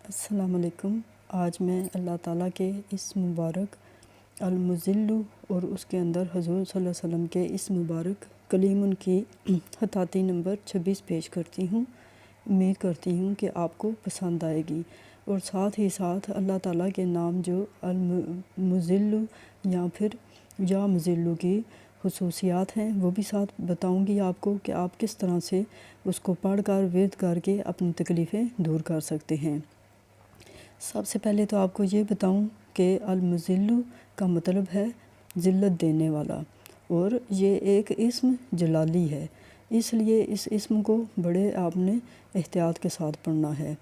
السلام علیکم۔ آج میں اللہ تعالیٰ کے اس مبارک المذل اور اس کے اندر حضور صلی اللہ علیہ وسلم کے اس مبارک کلیم کی خطاطی نمبر 26 پیش کرتی ہوں۔ امید کرتی ہوں کہ آپ کو پسند آئے گی، اور ساتھ ہی ساتھ اللہ تعالیٰ کے نام جو المذل یا پھر یا مذل کی خصوصیات ہیں وہ بھی ساتھ بتاؤں گی آپ کو کہ آپ کس طرح سے اس کو پڑھ کر ورد کر کے اپنی تکلیفیں دور کر سکتے ہیں۔ سب سے پہلے تو آپ کو یہ بتاؤں کہ المذل کا مطلب ہے ذلت دینے والا، اور یہ ایک اسم جلالی ہے، اس لیے اس اسم کو بڑے آپ نے احتیاط کے ساتھ پڑھنا ہے۔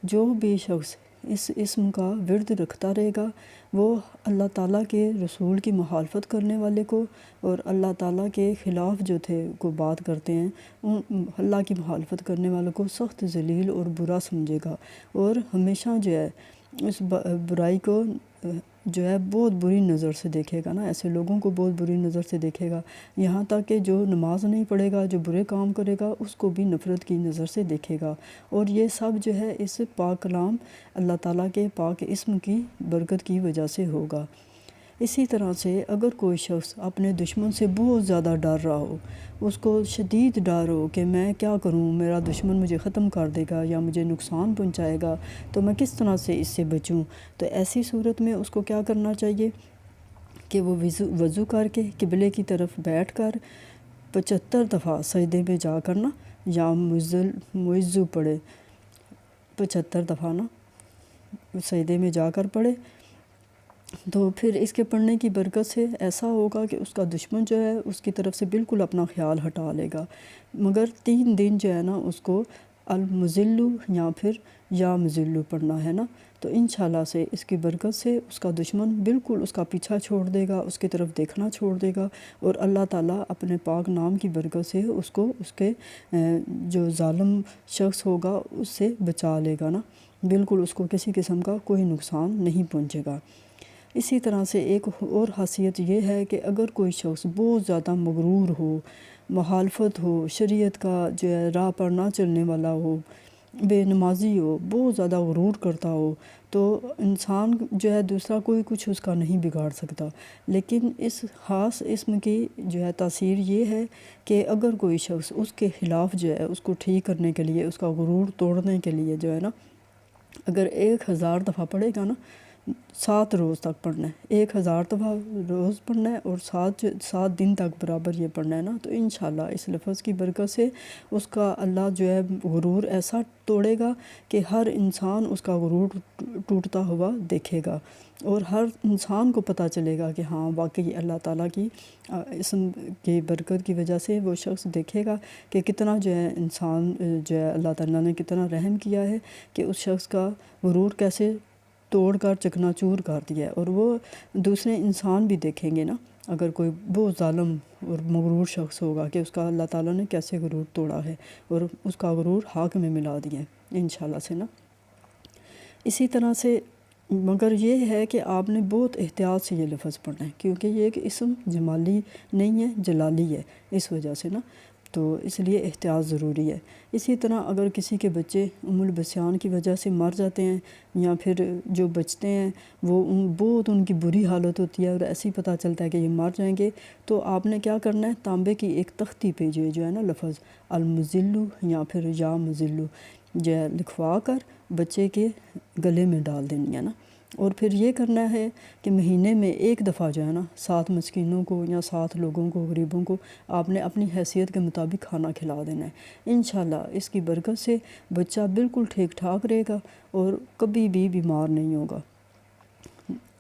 جو بھی شخص اس اسم کا ورد رکھتا رہے گا وہ اللہ تعالیٰ کے رسول کی مخالفت کرنے والے کو اور اللہ تعالیٰ کے خلاف جو تھے کو بات کرتے ہیں ان اللہ کی مخالفت کرنے والوں کو سخت ذلیل اور برا سمجھے گا، اور ہمیشہ جو ہے اس برائی کو جو ہے بہت بری نظر سے دیکھے گا نا، ایسے لوگوں کو بہت بری نظر سے دیکھے گا، یہاں تک کہ جو نماز نہیں پڑھے گا، جو برے کام کرے گا اس کو بھی نفرت کی نظر سے دیکھے گا، اور یہ سب جو ہے اس پاک کلام اللہ تعالیٰ کے پاک اسم کی برکت کی وجہ سے ہوگا۔ اسی طرح سے اگر کوئی شخص اپنے دشمن سے بہت زیادہ ڈر رہا ہو، اس کو شدید ڈر ہو کہ میں کیا کروں، میرا دشمن مجھے ختم کر دے گا یا مجھے نقصان پہنچائے گا، تو میں کس طرح سے اس سے بچوں، تو ایسی صورت میں اس کو کیا کرنا چاہیے کہ وہ وضو کر کے قبلے کی طرف بیٹھ کر 75 دفعہ سجدے میں جا کر نا یا معوذ پڑھے، 75 دفعہ نا سجدے میں جا کر پڑھے، تو پھر اس کے پڑھنے کی برکت سے ایسا ہوگا کہ اس کا دشمن جو ہے اس کی طرف سے بالکل اپنا خیال ہٹا لے گا۔ مگر 3 دن جو ہے نا اس کو المذل یا پھر یا مذل پڑھنا ہے نا، تو انشاءاللہ سے اس کی برکت سے اس کا دشمن بالکل اس کا پیچھا چھوڑ دے گا، اس کی طرف دیکھنا چھوڑ دے گا، اور اللہ تعالیٰ اپنے پاک نام کی برکت سے اس کو اس کے جو ظالم شخص ہوگا اس سے بچا لے گا نا، بالکل اس کو کسی قسم کا کوئی نقصان نہیں پہنچے گا۔ اسی طرح سے ایک اور خاصیت یہ ہے کہ اگر کوئی شخص بہت زیادہ مغرور ہو، مخالفت ہو، شریعت کا جو ہے راہ پر نہ چلنے والا ہو، بے نمازی ہو، بہت زیادہ غرور کرتا ہو، تو انسان جو ہے دوسرا کوئی کچھ اس کا نہیں بگاڑ سکتا، لیکن اس خاص اسم کی جو ہے تاثیر یہ ہے کہ اگر کوئی شخص اس کے خلاف جو ہے اس کو ٹھیک کرنے کے لیے، اس کا غرور توڑنے کے لیے جو ہے نا، اگر 1000 دفعہ پڑھے گا نا، 7 روز تک پڑھنا ہے، 1000 دفعہ روز پڑھنا ہے، اور 7 دن تک برابر یہ پڑھنا ہے نا، تو انشاءاللہ اس لفظ کی برکت سے اس کا اللہ جو ہے غرور ایسا توڑے گا کہ ہر انسان اس کا غرور ٹوٹتا ہوا دیکھے گا، اور ہر انسان کو پتہ چلے گا کہ ہاں واقعی اللہ تعالیٰ کی اسم کی برکت کی وجہ سے وہ شخص دیکھے گا کہ کتنا جو ہے انسان جو ہے اللہ تعالیٰ نے کتنا رحم کیا ہے کہ اس شخص کا غرور کیسے توڑ کر چکنا چور کر دیا ہے، اور وہ دوسرے انسان بھی دیکھیں گے نا، اگر کوئی بہت ظالم اور مغرور شخص ہوگا کہ اس کا اللہ تعالیٰ نے کیسے غرور توڑا ہے اور اس کا غرور حق میں ملا دیا ہے انشاءاللہ سے نا۔ اسی طرح سے مگر یہ ہے کہ آپ نے بہت احتیاط سے یہ لفظ پڑھنا ہے، کیونکہ یہ ایک اسم جمالی نہیں ہے، جلالی ہے، اس وجہ سے نا، تو اس لیے احتیاط ضروری ہے۔ اسی طرح اگر کسی کے بچے البسیان کی وجہ سے مر جاتے ہیں، یا پھر جو بچتے ہیں وہ بہت ان کی بری حالت ہوتی ہے اور ایسے ہی پتہ چلتا ہے کہ یہ مر جائیں گے، تو آپ نے کیا کرنا ہے، تانبے کی ایک تختی پہ جو ہے نا لفظ المذل یا پھر یا مذل جو ہے لکھوا کر بچے کے گلے میں ڈال دینی ہے نا، اور پھر یہ کرنا ہے کہ مہینے میں 1 دفعہ جو ہے نا 7 مسکینوں کو یا 7 لوگوں کو، غریبوں کو آپ نے اپنی حیثیت کے مطابق کھانا کھلا دینا ہے۔ انشاءاللہ اس کی برکت سے بچہ بالکل ٹھیک ٹھاک رہے گا اور کبھی بھی بیمار نہیں ہوگا۔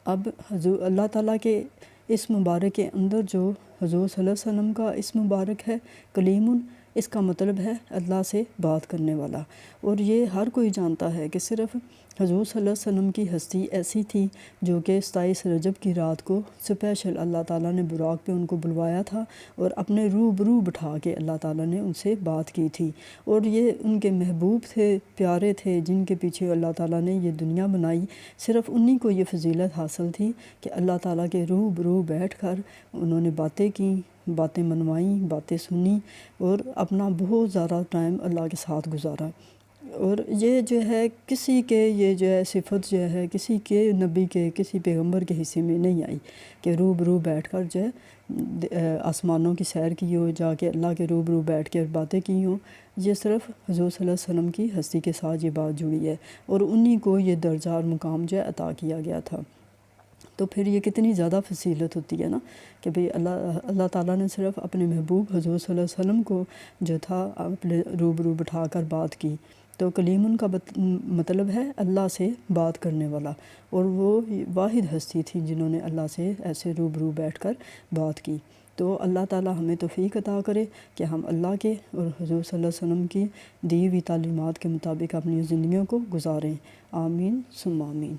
اب حضور اللہ تعالیٰ کے اس مبارک کے اندر جو حضور صلی اللہ علیہ وسلم کا اس مبارک ہے کلیم، اس کا مطلب ہے اللہ سے بات کرنے والا، اور یہ ہر کوئی جانتا ہے کہ صرف حضور صلی اللہ علیہ وسلم کی ہستی ایسی تھی جو کہ 27 رجب کی رات کو سپیشل اللہ تعالیٰ نے براق پہ ان کو بلوایا تھا، اور اپنے روبرو بٹھا کے اللہ تعالیٰ نے ان سے بات کی تھی، اور یہ ان کے محبوب تھے، پیارے تھے، جن کے پیچھے اللہ تعالیٰ نے یہ دنیا بنائی، صرف انہی کو یہ فضیلت حاصل تھی کہ اللہ تعالیٰ کے روبرو بیٹھ کر انہوں نے باتیں کیں، باتیں منوائیں، باتیں سنی، اور اپنا بہت زیادہ ٹائم اللہ کے ساتھ گزارا۔ اور یہ جو ہے کسی کے یہ جو ہے صفت جو ہے کسی کے نبی کے کسی پیغمبر کے حصے میں نہیں آئی کہ روبرو بیٹھ کر جو ہے آسمانوں کی سیر کی ہو، جا کے اللہ کے روبرو بیٹھ کے باتیں کی ہوں۔ یہ صرف حضور صلی اللہ علیہ وسلم کی ہستی کے ساتھ یہ بات جڑی ہے، اور انہی کو یہ درجہ اور مقام جو ہے عطا کیا گیا تھا۔ تو پھر یہ کتنی زیادہ فضیلت ہوتی ہے نا کہ بھئی اللہ تعالیٰ نے صرف اپنے محبوب حضور صلی اللہ علیہ وسلم کو جو تھا اپنے روبرو بٹھا کر بات کی۔ تو کلیم کا مطلب ہے اللہ سے بات کرنے والا، اور وہ واحد ہستی تھی جنہوں نے اللہ سے ایسے روبرو بیٹھ کر بات کی۔ تو اللہ تعالیٰ ہمیں توفیق عطا کرے کہ ہم اللہ کے اور حضور صلی اللہ علیہ وسلم کی دی ہوئی تعلیمات کے مطابق اپنی زندگیوں کو گزاریں۔ آمین ثم آمین۔